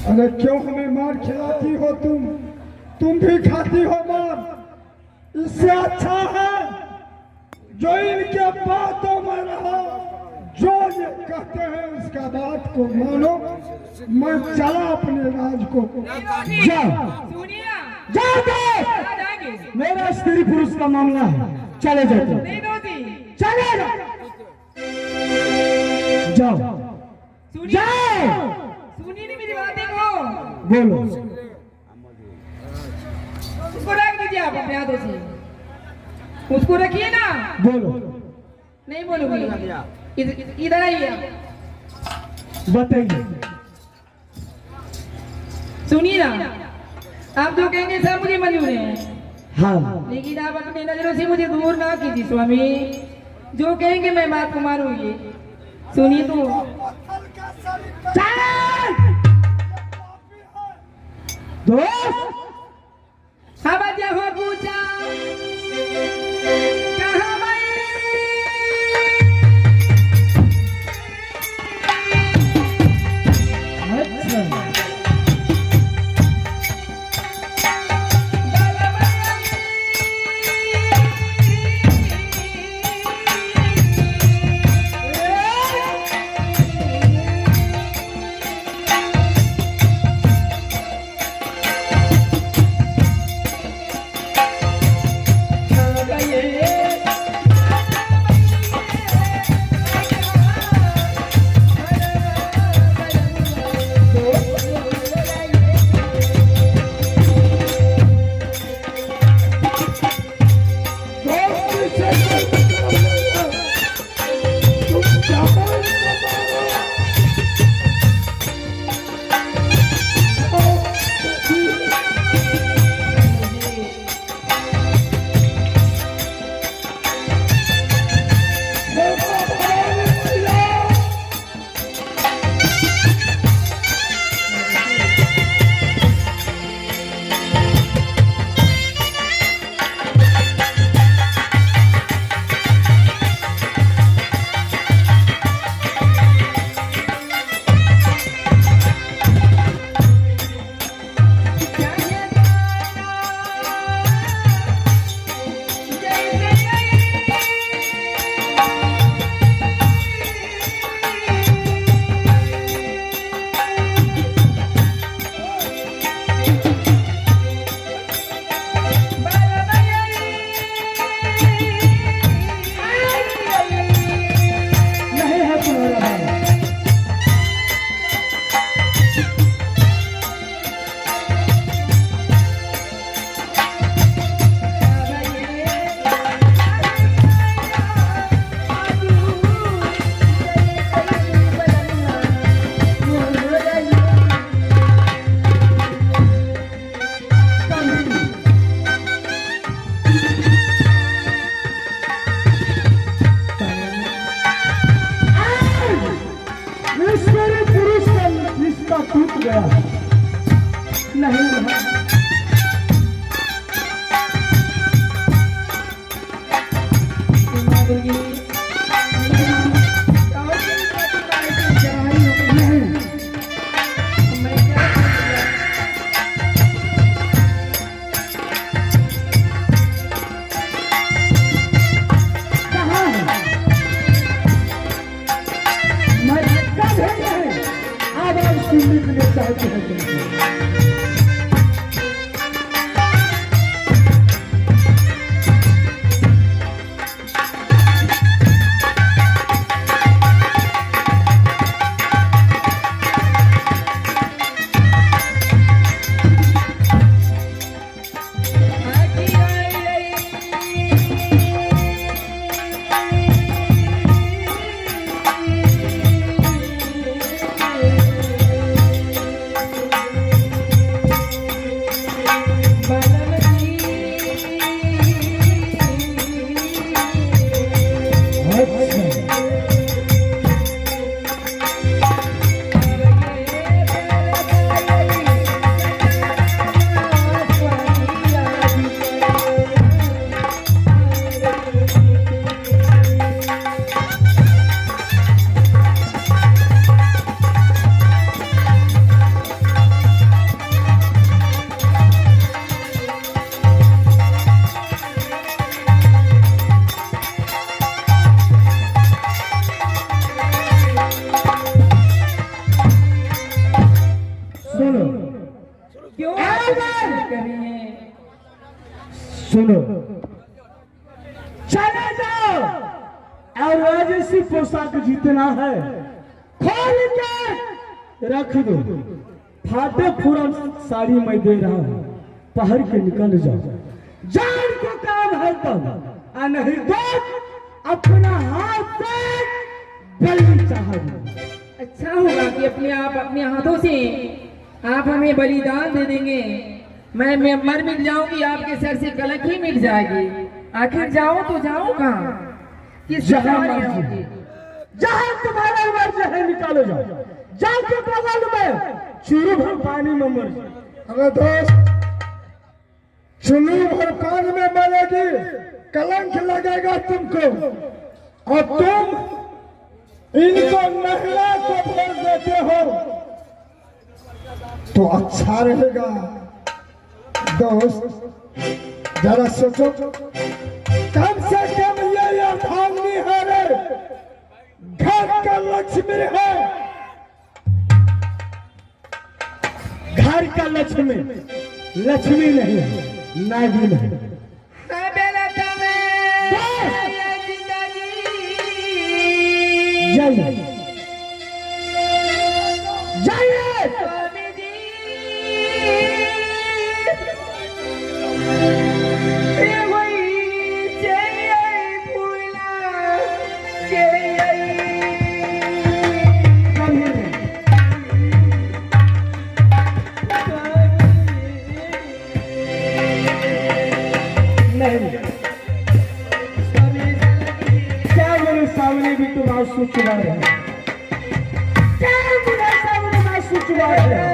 अरे क्यों हमें मार खिलाती हो तुम भी खाती हो मार। इससे अच्छा है जो इनके बातों में रहो, जो ये कहते हैं उसका बात को मानो। मैं चला अपने राज को। जाओ मेरा स्त्री पुरुष का मामला है, चले जाओ। चले जाओ जाओ। सुनिए नहीं मेरी बातें को। बोलो। उसको रख दीजिए आप अपने हाथों से, उसको रखिए ना। बोलो। नहीं बोलूंगी, इधर आइए। बताइए। सुनिए ना, आप जो कहेंगे सब मुझे मंजूर है, हाँ, लेकिन आप अपनी नजरों से मुझे दूर ना कीजिए स्वामी। जो कहेंगे मैं बात को मानूंगी। सुनिए तो। दोस्त हाँ बजा हो पूछा कहाँ भाई। अच्छा, सुनो, चले जाओ और राजसी पोशाक जितना है खोल के रख दो। फाटे पूरा साड़ी मैं दे रहा हूँ, पहर के निकल जाओ। जान को काम है तब, और नहीं तो अपना हाथ पे बलि चाहा दो। अच्छा होगा कि अपने हाथों से आप हमें बलिदान दे देंगे। मैं मर मिट जाऊंगी, आपके सर से कलंक ही मिट जाएगी। आखिर जाओ तो जाओ कहाँ, किस जहाँ सवारी मर्जी। होगी? जहाँ तुम्हारा मर्जी है निकालो जाओ। जाके बगल में चूरू भर पानी में मर जाओ। अरे दोस्त, चुनू भर पानी में मरेगी, कलंक लगेगा तुमको। और तुम इनको महिला को भोट देते हो तो अच्छा रहेगा। दोस्त जरा सोचो, कम से कम ये अर्थांगी है रे, घर का लक्ष्मी है। घर का लक्ष्मी लक्ष्मी नहीं है, नागिन है। जाइए जाइए। स्वामी जी, ये वही चाहिए फूला चाहिए। नहीं, क्या मेरे सामने भी तो बात सोच रहा है? क्या मेरे सामने बात सोच रहा है?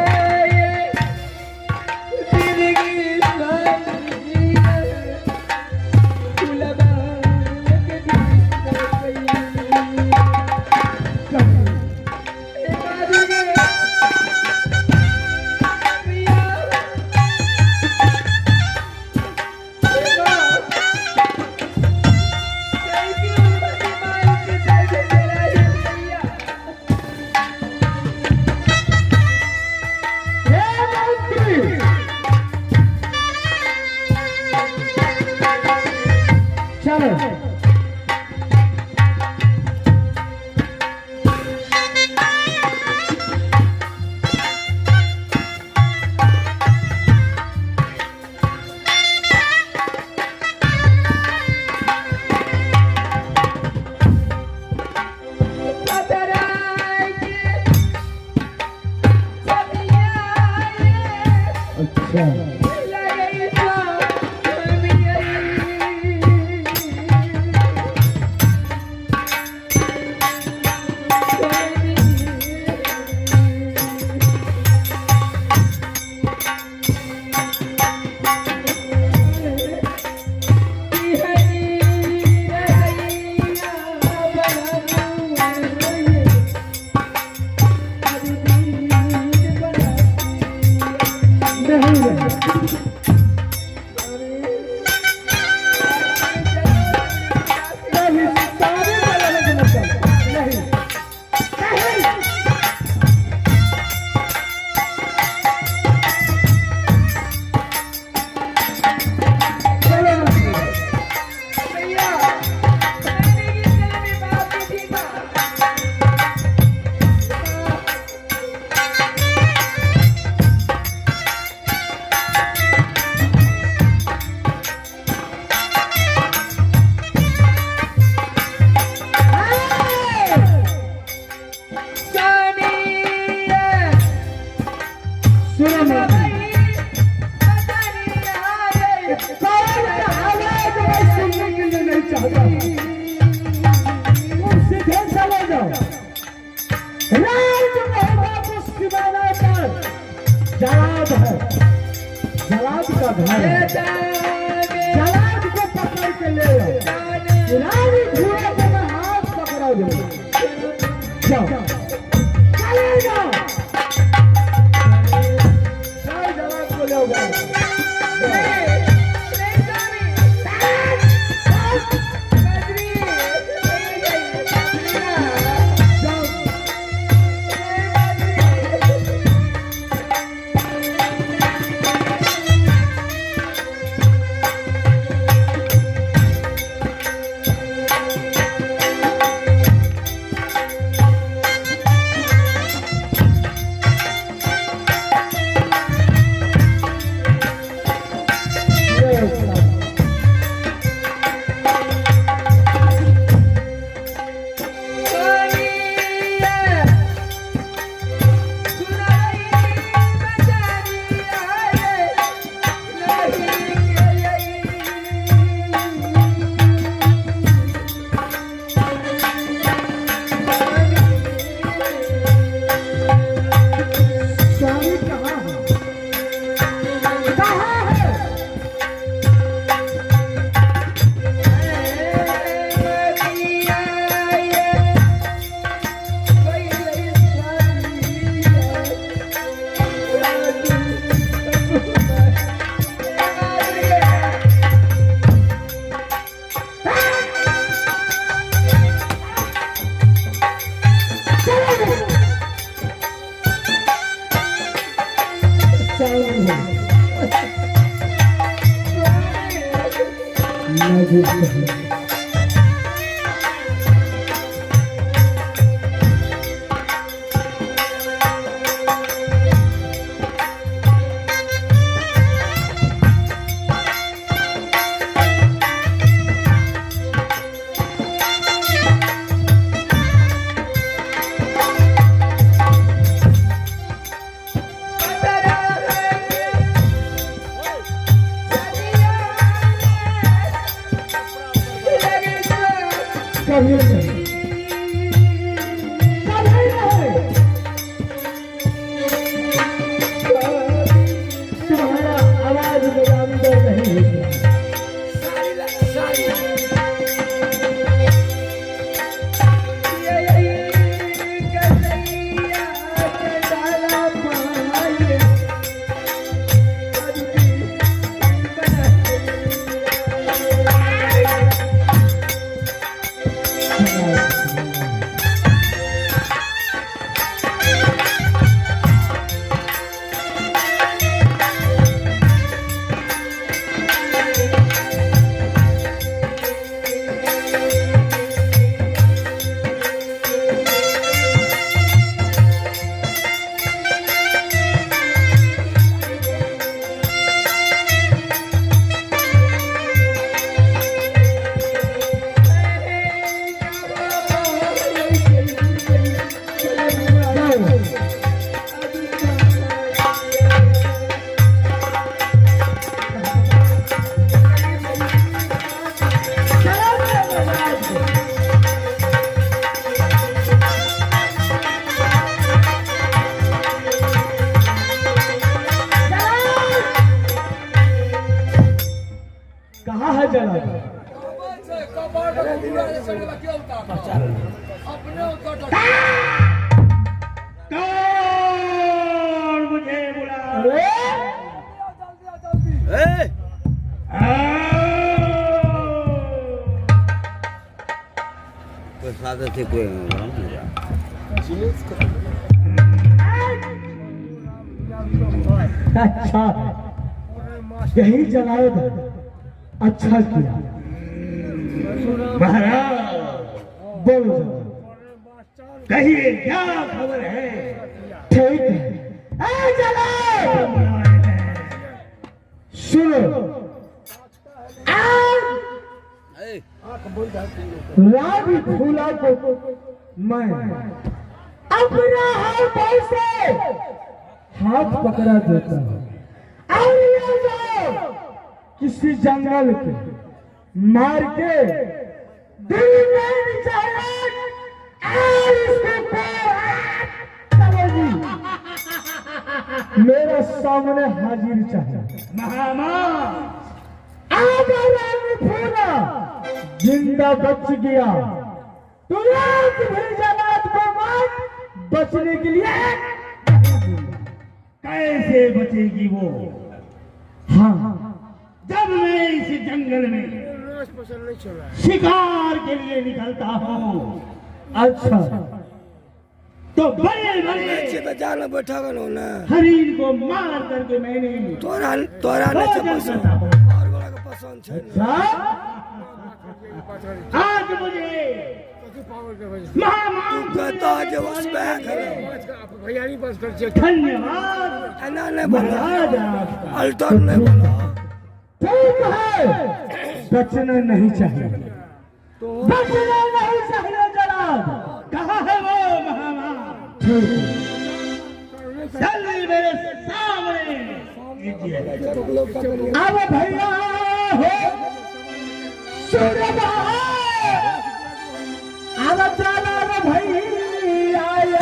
जलाद है, जलाद का घर है। जलाद को पकड़ के ले लो, रानी घोड़े को मैं हाथ पकड़ा दो। जाओ चले जाओ, जलाद को ले जाओ। मैं भी कहूँ। कभी नहीं, कभी नहीं। तुम्हारा आवाज मेरा अंदर नहीं है। कहाँ है जला? कौन मुझे बुला? कोई सादा थे कोई अच्छा यही जलाओ था। अच्छा किया। महाराज बोलो कहिए क्या खबर है? ठीक है। ए जलाओ, सुनो। रागी फूला को मैं अपना हाथों से हाथ पकड़ा देता हूँ और ले जाओ किसी जंगल के मार के दिल में चाहिए और इसके मेरा सामने हाजिर चाहिए। महामान फूला जिंदा बच गया तुरंत भी जलाद को मत बचने के लिए। कैसे बचेगी वो? हाँ जब मैं इस जंगल में शिकार के लिए निकलता हूँ अच्छा तो बड़े बड़े जाना बैठा गलो ना हरीन को मार करके मैंने तोरा तोरा ने भोजन पसंद करता हूँ। और वाला का पसंद है अच्छा आज मुझे महामान तू कहता है जो उस पे धन्यवाद एना ने बोला महाराज आपका। अल्टर ने बोला ठीक है बचना नहीं चाहिए बचना नहीं चाहिए जनाब। कहाँ है वो महामान? ठीक है चल मेरे सामने अब भैया हो सूर्य अब चला रे भैया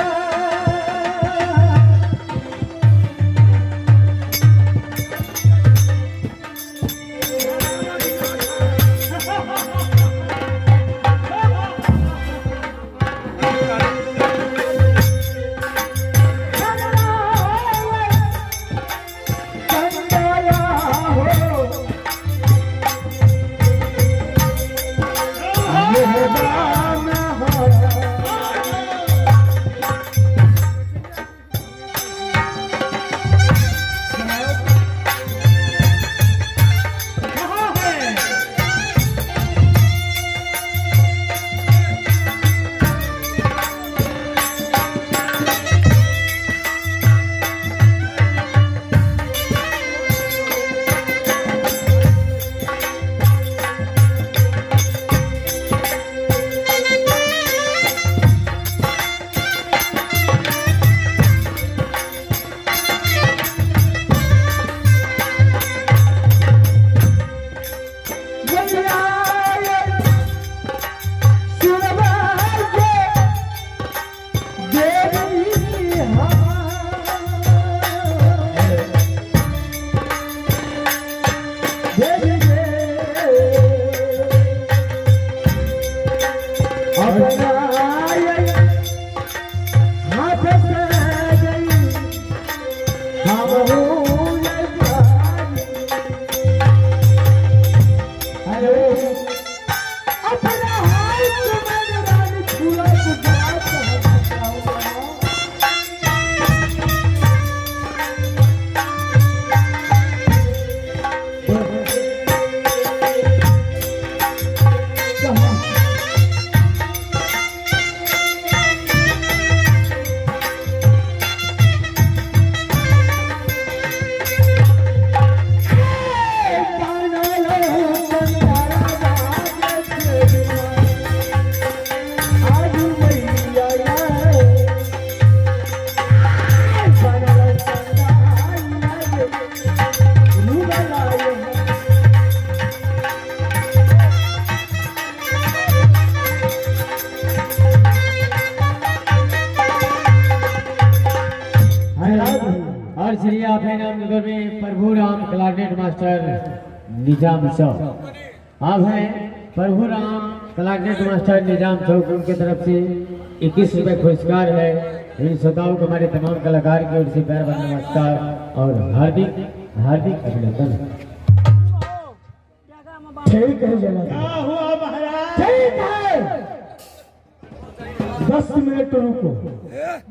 हो अपना हाथ तुम्हारे रानी पूरा गुजरात और श्री आप है नाम नगर में प्रभु राम क्लारनेट मास्टर निजाम चौक। आप हैं प्रभु राम क्लारनेट मास्टर निजाम चौक, उनकी तरफ से 21 रुपए पुरस्कार है। इन श्रोताओं को हमारे तमाम कलाकार की ओर से प्यार भरा नमस्कार और हार्दिक हार्दिक अभिनंदन। ठीक है जना, क्या हुआ महाराज? ठीक है, 10 मिनट रुको,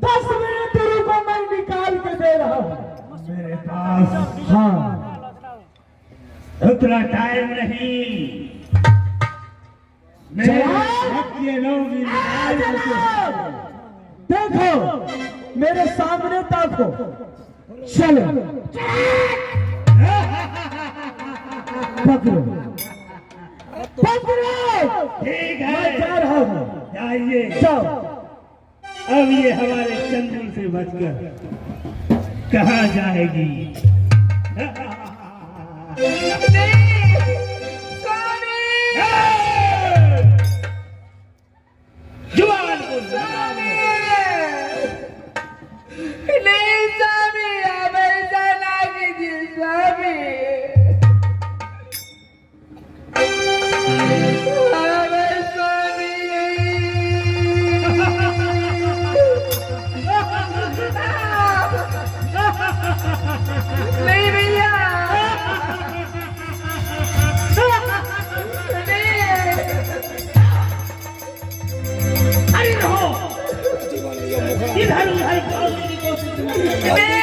10 मिनट रुको, मैं निकाल के दे रहा हूँ मेरे पास। हाँ, उतना टाइम नहीं। देखो मेरे सामने ताको, चलो पकड़ो पकड़ो। ठीक मैं है, जा रहा हूँ, जाइए। जाओ। अब ये हमारे चंदू से बचकर कहाँ जाएगी? जुबान को नहीं स्वामी, आप ऐसा ना कीजिए स्वामी। अगर स्वामी नहीं भैया, अरे रहो, इधर उधर भागने की कोशिश मत करो।